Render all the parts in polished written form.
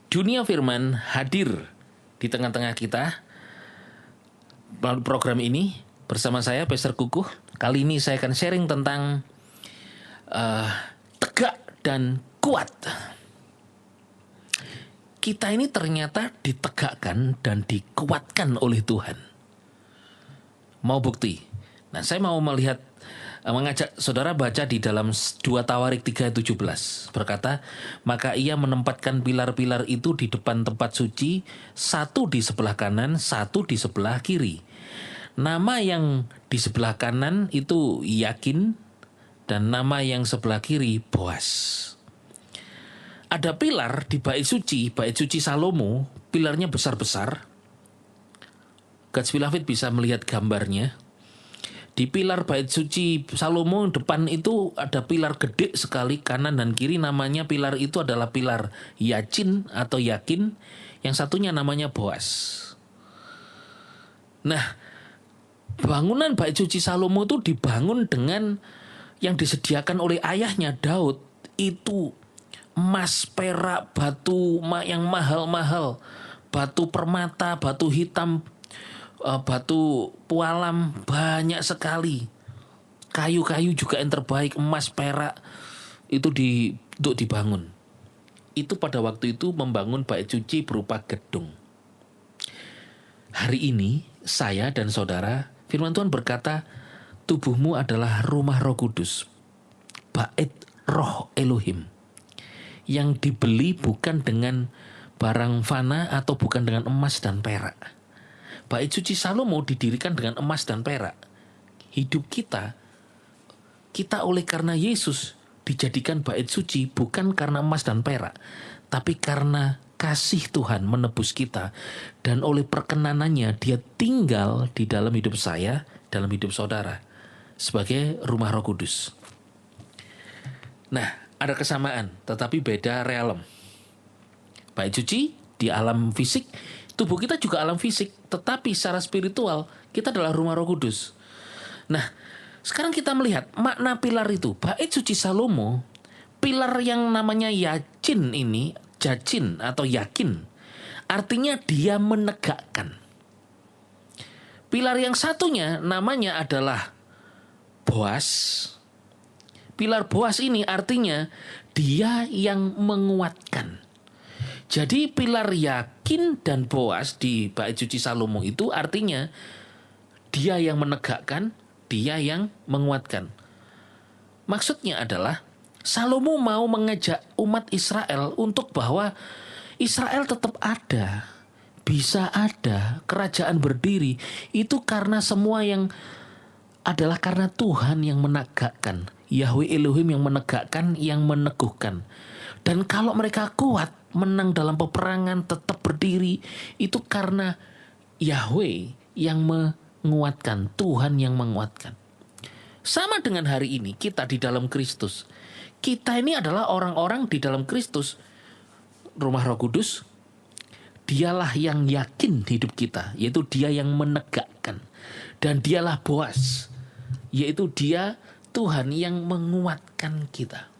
Dunia Firman hadir di tengah-tengah kita melalui program ini bersama saya Pastor Kukuh. Kali ini saya akan sharing tentang tegak dan kuat. Kita ini ternyata ditegakkan dan dikuatkan oleh Tuhan. Mau bukti? Nah, saya mau mengajak saudara baca di dalam 2 Tawarik 3:17. Berkata, maka ia menempatkan pilar-pilar itu di depan tempat suci, satu di sebelah kanan, satu di sebelah kiri. Nama yang di sebelah kanan itu Yakin, dan nama yang sebelah kiri Boas. Ada pilar di bait suci Salomo, pilarnya besar-besar. God's Beloved bisa melihat gambarnya. Di pilar bait suci Salomo depan itu ada pilar gede sekali kanan dan kiri, namanya pilar itu adalah pilar Yacin atau Yakin, yang satunya namanya Boas. Nah, bangunan bait suci Salomo itu dibangun dengan yang disediakan oleh ayahnya Daud, itu emas, perak, batu yang mahal-mahal, batu permata, batu hitam, batu pualam, banyak sekali. Kayu-kayu juga yang terbaik, emas, perak, itu untuk dibangun. Itu pada waktu itu membangun bait suci berupa gedung. Hari ini saya dan saudara, firman Tuhan berkata, tubuhmu adalah rumah Roh Kudus, bait Roh Elohim, yang dibeli bukan dengan barang fana atau bukan dengan emas dan perak. Bait suci Salomo didirikan dengan emas dan perak. Hidup kita oleh karena Yesus dijadikan bait suci bukan karena emas dan perak, tapi karena kasih Tuhan menebus kita, dan oleh perkenanannya Dia tinggal di dalam hidup saya, dalam hidup saudara, sebagai rumah Roh Kudus. Nah, ada kesamaan tetapi beda realem. Bait suci di alam fisik, tubuh kita juga alam fisik, tetapi secara spiritual kita adalah rumah Roh Kudus. Nah, sekarang kita melihat makna pilar itu. Bait suci Salomo, pilar yang namanya Yacin ini, Jacin atau Yakin, artinya dia menegakkan. Pilar yang satunya namanya adalah Boas. Pilar Boas ini artinya dia yang menguatkan. Jadi pilar Yakin dan Boas di bait suci Salomo itu artinya dia yang menegakkan, dia yang menguatkan. Maksudnya adalah Salomo mau mengajak umat Israel untuk bahwa Israel tetap ada, bisa ada, kerajaan berdiri. Itu karena semua yang adalah karena Tuhan yang menegakkan, Yahweh Elohim yang menegakkan, yang meneguhkan. Dan kalau mereka kuat, menang dalam peperangan, tetap berdiri, itu karena Yahweh yang menguatkan, Tuhan yang menguatkan. Sama dengan hari ini kita di dalam Kristus. Kita ini adalah orang-orang di dalam Kristus, rumah Roh Kudus. Dialah yang yakin hidup kita, yaitu Dia yang menegakkan. Dan Dialah Boas, yaitu Dia Tuhan yang menguatkan kita.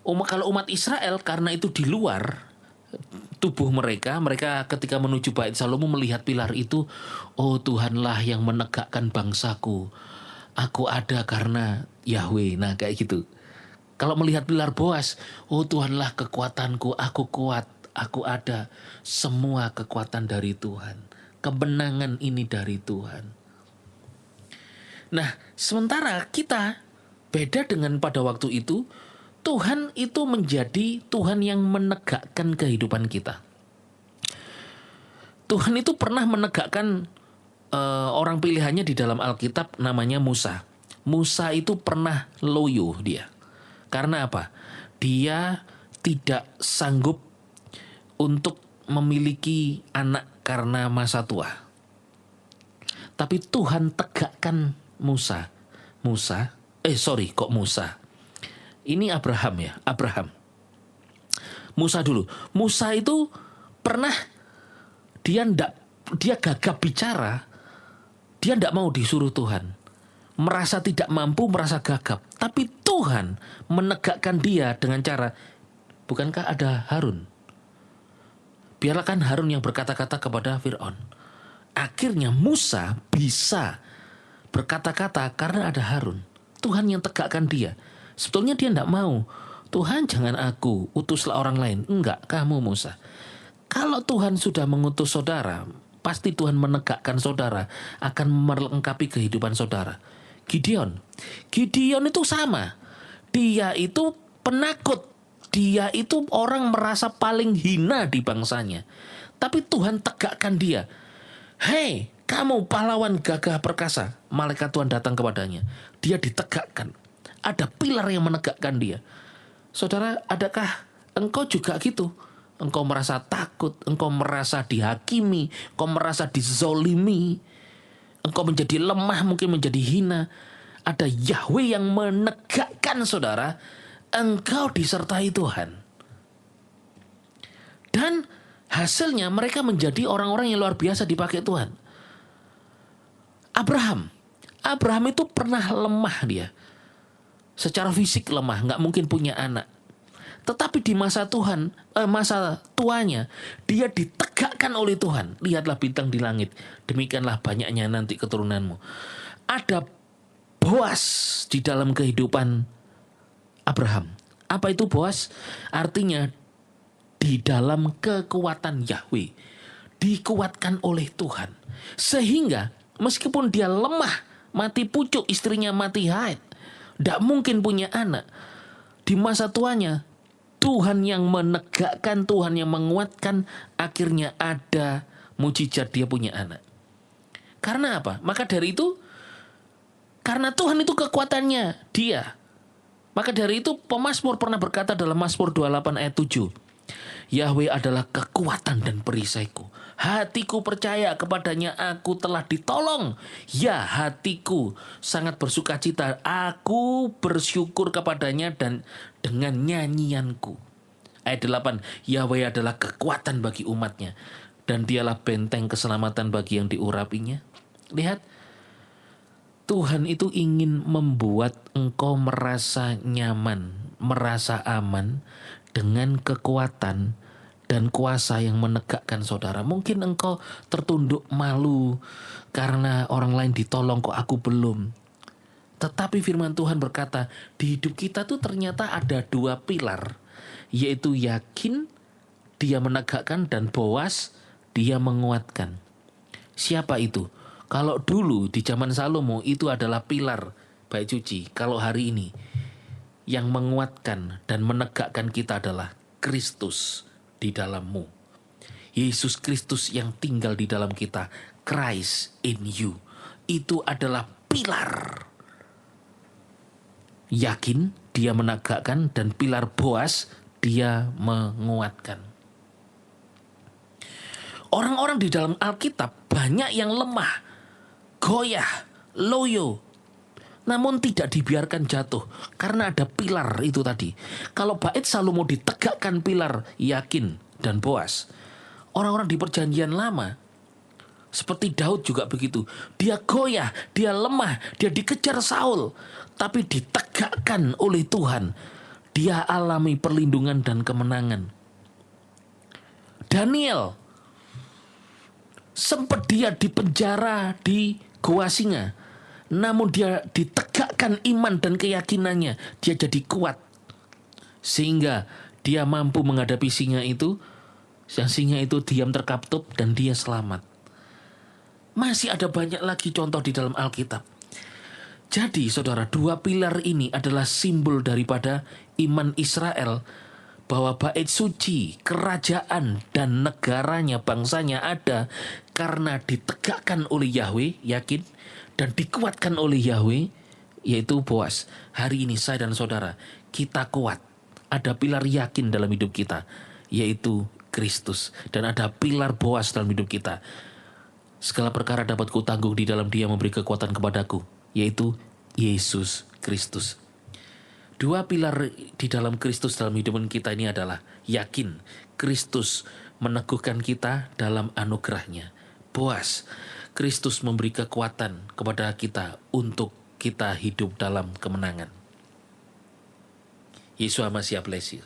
Kalau umat Israel karena itu di luar tubuh mereka ketika menuju bait Salomo melihat pilar itu, oh Tuhanlah yang menegakkan bangsaku, aku ada karena Yahweh. Nah kayak gitu. Kalau melihat pilar Boas, oh Tuhanlah kekuatanku, aku kuat, aku ada, semua kekuatan dari Tuhan, kemenangan ini dari Tuhan. Nah, sementara kita beda dengan pada waktu itu, Tuhan itu menjadi Tuhan yang menegakkan kehidupan kita. Tuhan itu pernah menegakkan orang pilihannya di dalam Alkitab, namanya Musa. Musa itu pernah loyo dia. Karena apa? Dia tidak sanggup untuk memiliki anak karena masa tua. Tapi Tuhan tegakkan Musa. Musa. Ini Abraham ya, Abraham. Musa dulu. Musa itu pernah dia gagap bicara, dia tidak mau disuruh Tuhan. Merasa tidak mampu, merasa gagap. Tapi Tuhan menegakkan dia dengan cara, bukankah ada Harun? Biarkan Harun yang berkata-kata kepada Fir'aun. Akhirnya Musa bisa berkata-kata karena ada Harun. Tuhan yang tegakkan dia. Sebetulnya dia tidak mau. Tuhan, jangan aku, utuslah orang lain. Enggak, kamu Musa. Kalau Tuhan sudah mengutus saudara, pasti Tuhan menegakkan saudara, akan melengkapi kehidupan saudara. Gideon itu sama. Dia itu penakut. Dia itu orang merasa paling hina di bangsanya. Tapi Tuhan tegakkan dia. Hei, kamu pahlawan gagah perkasa. Malaikat Tuhan datang kepadanya. Dia ditegakkan. Ada pilar yang menegakkan dia. Saudara, adakah engkau juga gitu? Engkau merasa takut, engkau merasa dihakimi, engkau merasa dizolimi, engkau menjadi lemah, mungkin menjadi hina. Ada Yahweh yang menegakkan saudara, engkau disertai Tuhan. Dan hasilnya mereka menjadi orang-orang yang luar biasa dipakai Tuhan. Abraham itu pernah lemah dia. Secara fisik lemah, gak mungkin punya anak. Tetapi di masa tuanya, dia ditegakkan oleh Tuhan. Lihatlah bintang di langit, demikianlah banyaknya nanti keturunanmu. Ada Boas di dalam kehidupan Abraham. Apa itu Boas? Artinya di dalam kekuatan Yahweh, dikuatkan oleh Tuhan. Sehingga meskipun dia lemah, mati pucuk, istrinya mati haid, tidak mungkin punya anak. Di masa tuanya, Tuhan yang menegakkan, Tuhan yang menguatkan, akhirnya ada mujizat dia punya anak. Karena apa? Maka dari itu, karena Tuhan itu kekuatannya dia. Maka dari itu pemazmur pernah berkata dalam Mazmur 28 ayat 7. Yahweh adalah kekuatan dan perisaiku. Hatiku percaya kepadanya, aku telah ditolong. Ya, hatiku sangat bersuka cita. Aku bersyukur kepadanya dan dengan nyanyianku. Ayat 8. Yahweh adalah kekuatan bagi umatnya, dan dialah benteng keselamatan bagi yang diurapinya. Lihat, Tuhan itu ingin membuat engkau merasa nyaman, merasa aman dengan kekuatan dan kuasa yang menegakkan saudara. Mungkin engkau tertunduk malu karena orang lain ditolong kok aku belum. Tetapi firman Tuhan berkata, di hidup kita tuh ternyata ada dua pilar, yaitu yakin, dia menegakkan, dan Boas, dia menguatkan. Siapa itu? Kalau dulu di zaman Salomo itu adalah pilar bait suci. Kalau hari ini yang menguatkan dan menegakkan kita adalah Kristus di dalammu. Yesus Kristus yang tinggal di dalam kita. Christ in you. Itu adalah pilar. Yakin, dia menegakkan, dan pilar Boas, dia menguatkan. Orang-orang di dalam Alkitab banyak yang lemah, goyah, loyo, namun tidak dibiarkan jatuh karena ada pilar itu tadi. Kalau bait Salomo ditegakkan pilar yakin dan Boas, orang-orang di perjanjian lama seperti Daud juga begitu. Dia goyah, dia lemah, dia dikejar Saul, tapi ditegakkan oleh Tuhan. Dia alami perlindungan dan kemenangan. Daniel sempat dia dipenjara di Goa Singa, namun dia ditegakkan iman dan keyakinannya. Dia jadi kuat sehingga dia mampu menghadapi singa itu. Yang singa itu diam terkatup dan dia selamat. Masih ada banyak lagi contoh di dalam Alkitab. Jadi saudara, dua pilar ini adalah simbol daripada iman Israel, bahwa bait suci, kerajaan, dan negaranya, bangsanya ada karena ditegakkan oleh Yahweh, yakin, dan dikuatkan oleh Yahweh, yaitu Boas. Hari ini saya dan saudara, kita kuat. Ada pilar yakin dalam hidup kita, yaitu Kristus. Dan ada pilar Boas dalam hidup kita. Segala perkara dapat kutanggung di dalam Dia memberi kekuatan kepadaku, yaitu Yesus Kristus. Dua pilar di dalam Kristus dalam hidup kita ini adalah yakin, Kristus meneguhkan kita dalam anugerahnya. Boas, Kristus memberi kekuatan kepada kita untuk kita hidup dalam kemenangan. Yesus HaMashiach bless you.